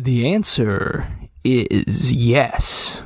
The answer is yes.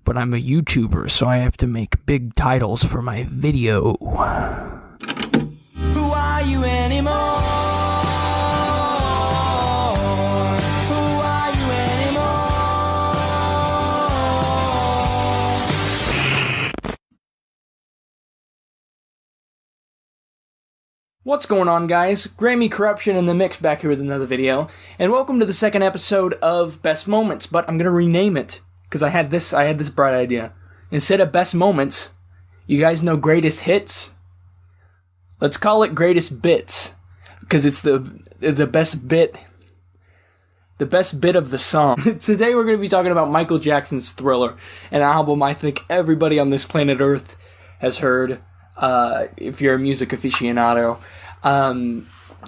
But I'm a YouTuber, so I have to make big titles for my video. Who are you anymore? Who are you anymore? What's going on, guys? Grammy Corruption in the Mix back here with another video, and welcome to the second episode of Best Moments, but I'm gonna rename it, because I had this bright idea. Instead of Best Moments, you guys know Greatest Hits? Let's call it Greatest Bits, because it's the best bit of the song. Today we're going to be talking about Michael Jackson's Thriller, an album I think everybody on this planet Earth has heard, if you're a music aficionado.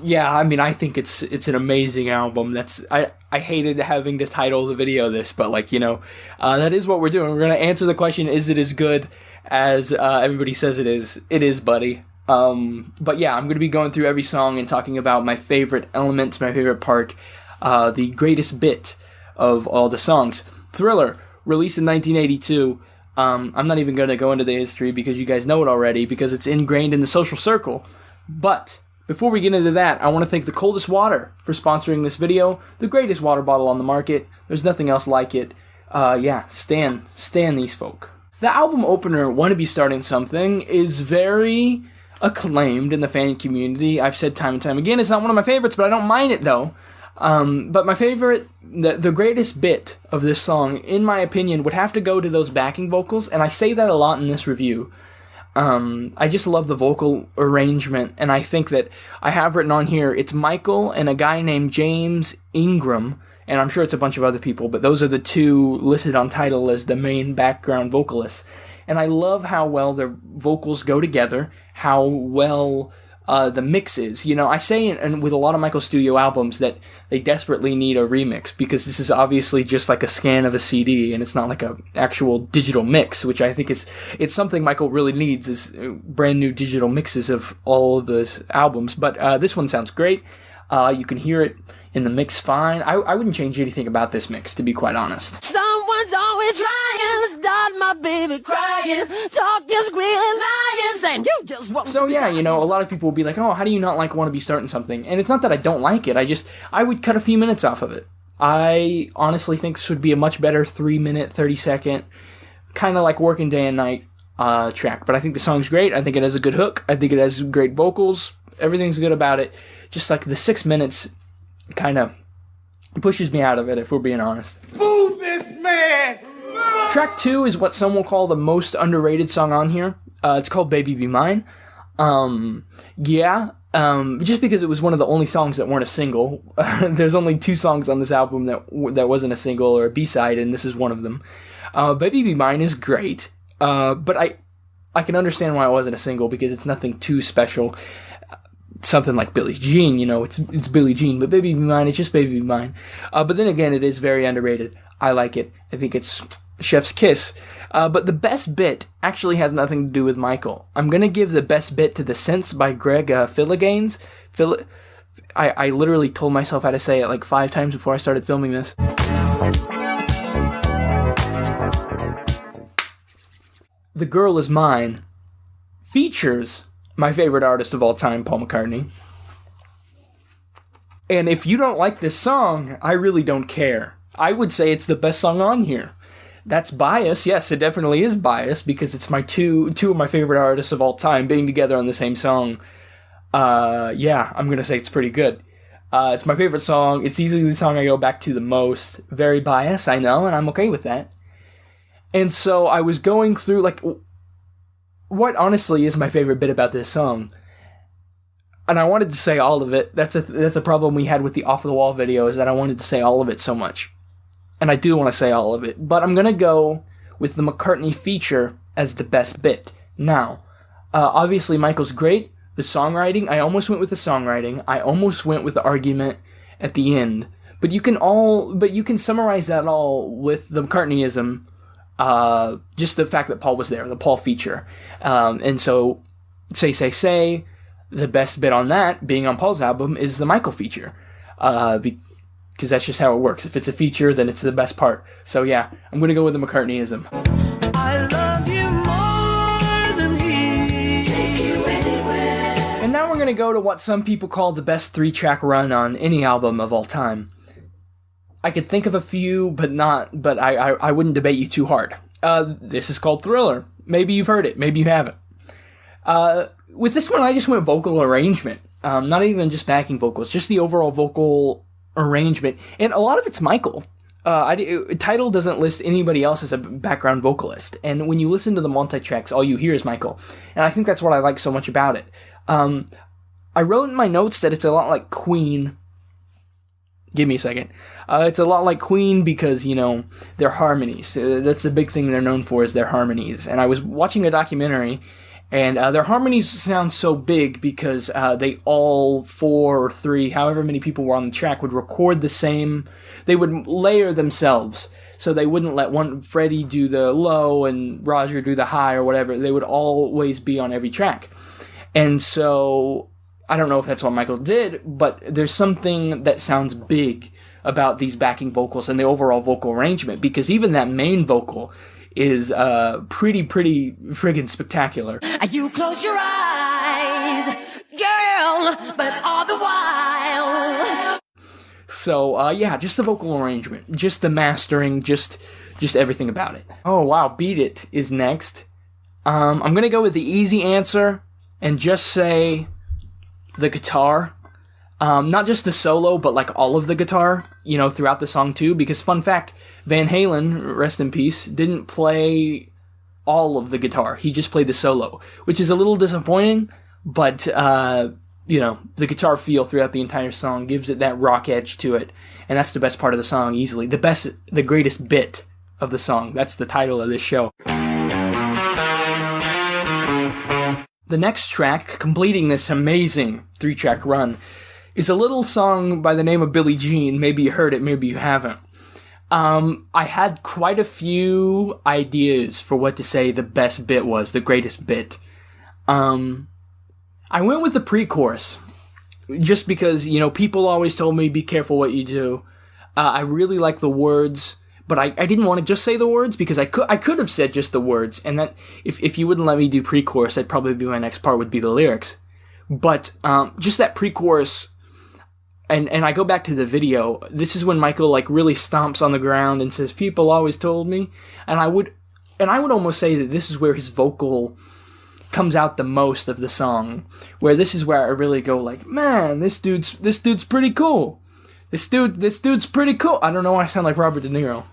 Yeah, I mean, I think it's an amazing album. I hated having to title the video this, but that is what we're doing. We're going to answer the question, is it as good as everybody says it is? It is, buddy. But yeah, I'm going to be going through every song and talking about my favorite elements, my favorite part, the greatest bit of all the songs. Thriller, released in 1982. I'm not even going to go into the history because you guys know it already, because it's ingrained in the social circle. But before we get into that, I want to thank The Coldest Water for sponsoring this video. The greatest water bottle on the market. There's nothing else like it. Yeah, stan these folk. The album opener, Wanna Be Starting Something, is very acclaimed in the fan community. I've said time and time again, it's not one of my favorites, but I don't mind it though. But my favorite, the greatest bit of this song, in my opinion, would have to go to those backing vocals, and I say that a lot in this review. I just love the vocal arrangement, and I think that I have written on here, it's Michael and a guy named James Ingram, and I'm sure it's a bunch of other people, but those are the two listed on Tidal as the main background vocalists. And I love how well their vocals go together, how well the mix is. You know, I say and with a lot of Michael's studio albums that they desperately need a remix, because this is obviously just like a scan of a CD, and it's not like a actual digital mix, which I think it's something Michael really needs, is brand new digital mixes of all of those albums. But this one sounds great. You can hear it in the mix fine. I wouldn't change anything about this mix, to be quite honest. Someone's always trying to start my baby crying, talking, squealing, lying, saying you just won't. So yeah, a lot of people will be like, oh, how do you not Want to Be Starting Something? And it's not that I don't like it, I would cut a few minutes off of it. I honestly think this would be a much better 3-minute, 30-second, kind of like Working Day and Night track. But I think the song's great. I think it has a good hook. I think it has great vocals. Everything's good about it. Just like the 6 minutes kind of pushes me out of it, if we're being honest. Boo this man! Track 2 is what some will call the most underrated song on here. It's called Baby Be Mine. Just because it was one of the only songs that weren't a single. There's only 2 songs on this album that wasn't a single or a B-side, and this is one of them. Baby Be Mine is great, but I can understand why it wasn't a single, because it's nothing too special. Something like Billie Jean, it's Billie Jean, but Baby Be Mine, it's just Baby Be Mine. But then again, it is very underrated. I like it. I think it's chef's kiss. But the best bit actually has nothing to do with Michael. I'm going to give the best bit to The Sense by Greg Philliganes. I literally told myself how to say it like 5 times before I started filming this. The Girl Is Mine features my favorite artist of all time, Paul McCartney. And if you don't like this song, I really don't care. I would say it's the best song on here. That's bias. Yes, it definitely is bias, because it's my two of my favorite artists of all time being together on the same song. Yeah, I'm going to say it's pretty good. It's my favorite song. It's easily the song I go back to the most. Very biased, I know, and I'm okay with that. And so I was going through, what honestly is my favorite bit about this song? And I wanted to say all of it. That's a problem we had with the Off the Wall video, is that I wanted to say all of it so much. And I do want to say all of it. But I'm going to go with the McCartney feature as the best bit. Now, obviously Michael's great. The songwriting, I almost went with the songwriting. I almost went with the argument at the end. But you can summarize that all with the McCartneyism. Just the fact that Paul was there, the Paul feature. And so, Say, the best bit on that, being on Paul's album, is the Michael feature. because that's just how it works. If it's a feature, then it's the best part. So yeah, I'm going to go with the McCartneyism. I love you more than he. Take you anywhere. And now we're going to go to what some people call the best 3-track run on any album of all time. I could think of a few, but I wouldn't debate you too hard. This is called Thriller. Maybe you've heard it, maybe you haven't. With this one, I just went vocal arrangement. Not even just backing vocals, just the overall vocal arrangement. And a lot of it's Michael. Tidal doesn't list anybody else as a background vocalist. And when you listen to the multi-tracks, all you hear is Michael. And I think that's what I like so much about it. I wrote in my notes that it's a lot like Queen. Give me a second. It's a lot like Queen because, their harmonies. That's the big thing they're known for, is their harmonies. And I was watching a documentary, and their harmonies sound so big because they all 4 or 3, however many people were on the track, would record the same. They would layer themselves, so they wouldn't let Freddie do the low and Roger do the high or whatever. They would always be on every track. And so, I don't know if that's what Michael did, but there's something that sounds big about these backing vocals and the overall vocal arrangement, because even that main vocal is pretty friggin' spectacular. You close your eyes, girl, but all the while. So, yeah, just the vocal arrangement, just the mastering, just everything about it. Oh, wow, Beat It is next. I'm gonna go with the easy answer and just say the guitar. Not just the solo, but like all of the guitar, throughout the song too, because fun fact, Van Halen, rest in peace, didn't play all of the guitar. He just played the solo, which is a little disappointing, but, the guitar feel throughout the entire song gives it that rock edge to it, and that's the best part of the song, easily. The greatest bit of the song. That's the title of this show. The next track, completing this amazing 3-track run, is a little song by the name of Billie Jean. Maybe you heard it, maybe you haven't. I had quite a few ideas for what to say the best bit was, the greatest bit. I went with the pre-chorus, just because, people always told me, be careful what you do. I really like the words, but I didn't want to just say the words, because I could have said just the words, and that, if you wouldn't let me do pre-chorus, that'd probably be my next part, would be the lyrics. But, just that pre-chorus, and I go back to the video, this is when Michael, really stomps on the ground and says, people always told me, and I would almost say that this is where his vocal comes out the most of the song, where this is where I really go man, this dude's pretty cool. This dude's pretty cool. I don't know why I sound like Robert De Niro.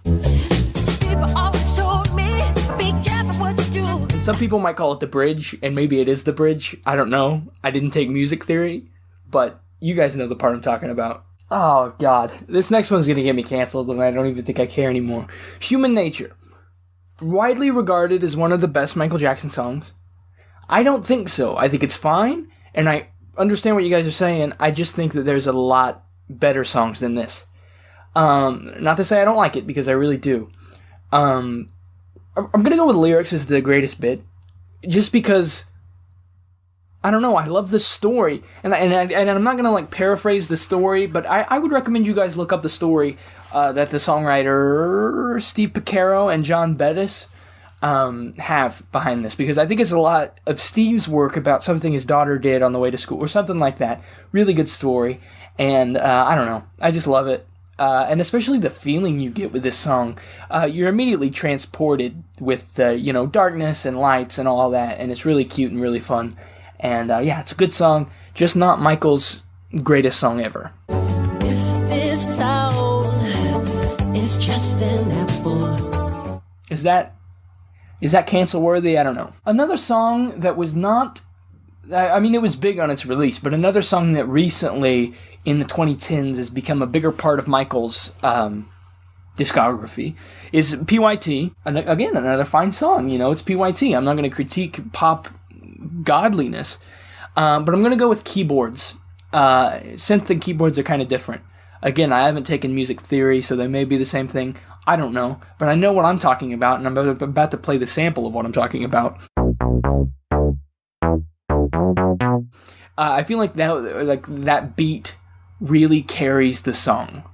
People always told me, be careful what you do. And some people might call it the bridge, and maybe it is the bridge. I don't know. I didn't take music theory, but you guys know the part I'm talking about. Oh, God. This next one's gonna get me canceled, and I don't even think I care anymore. Human Nature. Widely regarded as one of the best Michael Jackson songs. I don't think so. I think it's fine, and I understand what you guys are saying. I just think that there's a lot better songs than this. Not to say I don't like it, because I really do. I'm gonna go with lyrics as the greatest bit, just because, I don't know, I love the story, and I'm not gonna paraphrase the story, but I would recommend you guys look up the story that the songwriter Steve Picaro and John Bettis have behind this, because I think it's a lot of Steve's work about something his daughter did on the way to school, or something like that. Really good story, and I don't know, I just love it. And especially the feeling you get with this song. You're immediately transported with the, darkness and lights and all that, and it's really cute and really fun. And yeah, it's a good song, just not Michael's greatest song ever. If this town is just an apple. Is that cancel worthy? I don't know. Another song that was not, it was big on its release, but another song that recently in the 2010s has become a bigger part of Michael's discography is P.Y.T. And again, another fine song. It's P.Y.T. I'm not going to critique pop godliness, but I'm going to go with keyboards. Synth and keyboards are kind of different. Again, I haven't taken music theory, so they may be the same thing. I don't know, but I know what I'm talking about, and I'm about to play the sample of what I'm talking about. I feel like that beat really carries the song.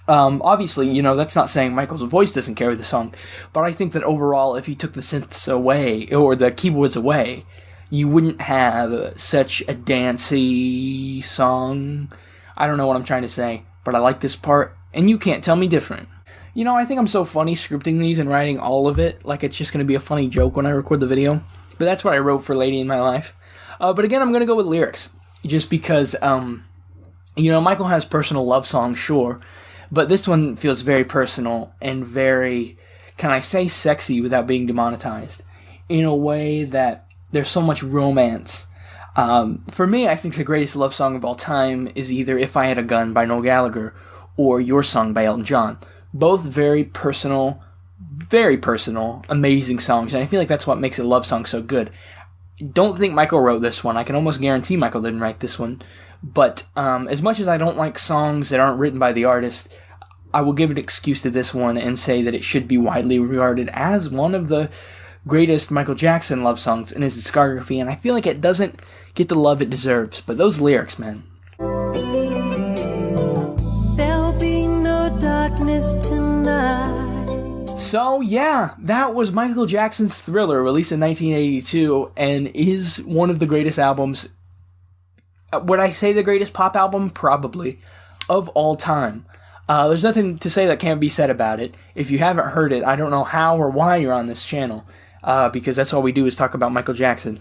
Obviously, you know, that's not saying Michael's voice doesn't carry the song, but I think that overall, if you took the synths away, or the keyboards away, you wouldn't have such a dancey song. I don't know what I'm trying to say, but I like this part, and you can't tell me different. You know, I think I'm so funny scripting these and writing all of it, like it's just going to be a funny joke when I record the video, but that's what I wrote for Lady in My Life. But again, I'm going to go with lyrics, just because, you know, Michael has personal love songs, sure, but this one feels very personal and very, can I say sexy without being demonetized, in a way that there's so much romance. For me, I think the greatest love song of all time is either If I Had a Gun by Noel Gallagher or Your Song by Elton John. Both very personal, amazing songs, and I feel like that's what makes a love song so good. Don't think Michael wrote this one. I can almost guarantee Michael didn't write this one. But as much as I don't like songs that aren't written by the artist, I will give an excuse to this one and say that it should be widely regarded as one of the greatest Michael Jackson love songs in his discography, and I feel like it doesn't get the love it deserves. But those lyrics, man. There'll be no darkness tonight. So, yeah, that was Michael Jackson's Thriller, released in 1982, and is one of the greatest albums. Would I say the greatest pop album? Probably. Of all time. There's nothing to say that can't be said about it. If you haven't heard it, I don't know how or why you're on this channel, because that's all we do is talk about Michael Jackson.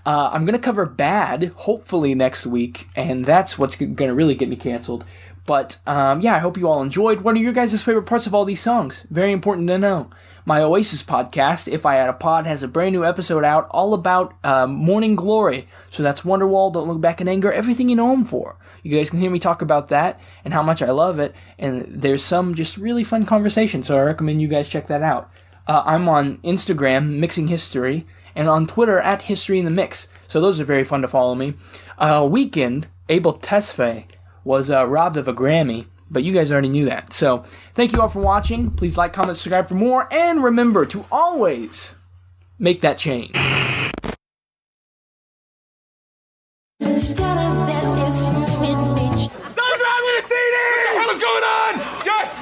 I'm going to cover Bad, hopefully next week, and that's what's going to really get me canceled. But, yeah, I hope you all enjoyed. What are your guys' favorite parts of all these songs? Very important to know. My Oasis podcast, If I Had a Pod, has a brand new episode out all about Morning Glory. So that's Wonderwall, Don't Look Back in Anger, everything you know him for. You guys can hear me talk about that and how much I love it. And there's some just really fun conversation, so I recommend you guys check that out. I'm on Instagram, Mixing History, and on Twitter, @HistoryInTheMix. So those are very fun to follow me. Weekend, Abel Tesfaye was robbed of a Grammy, but you guys already knew that. So thank you all for watching. Please like, comment, subscribe for more, and remember to always make that change. Instead of that, it's Something's wrong with the CD! What the hell is going on? Just...